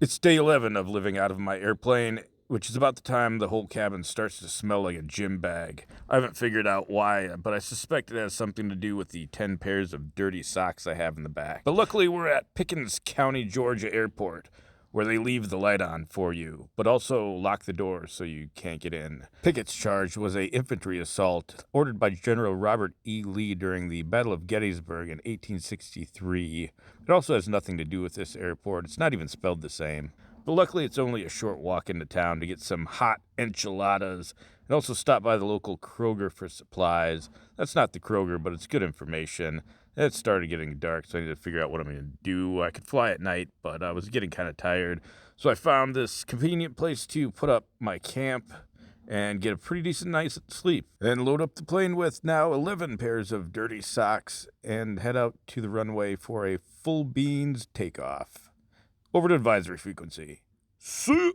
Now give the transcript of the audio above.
It's day 11 of living out of my airplane, which is about the time the whole cabin starts to smell like a gym bag. I haven't figured out why, but I suspect it has something to do with the 10 pairs of dirty socks I have in the back. But luckily, we're at Pickens County, Georgia Airport, where they leave the light on for you, but also lock the doors so you can't get in. Pickett's charge was a infantry assault ordered by General Robert E. Lee during the Battle of Gettysburg in 1863. It also has nothing to do with this airport. It's not even spelled the same. But luckily, it's only a short walk into town to get some hot enchiladas and also stop by the local Kroger for supplies. That's not the Kroger, but it's good information. It started getting dark, so I need to figure out what I'm going to do. I could fly at night, but I was getting kind of tired. So I found this convenient place to put up my camp and get a pretty decent night's sleep. Then load up the plane with now 11 pairs of dirty socks and head out to the runway for a full beans takeoff. Over to advisory frequency. See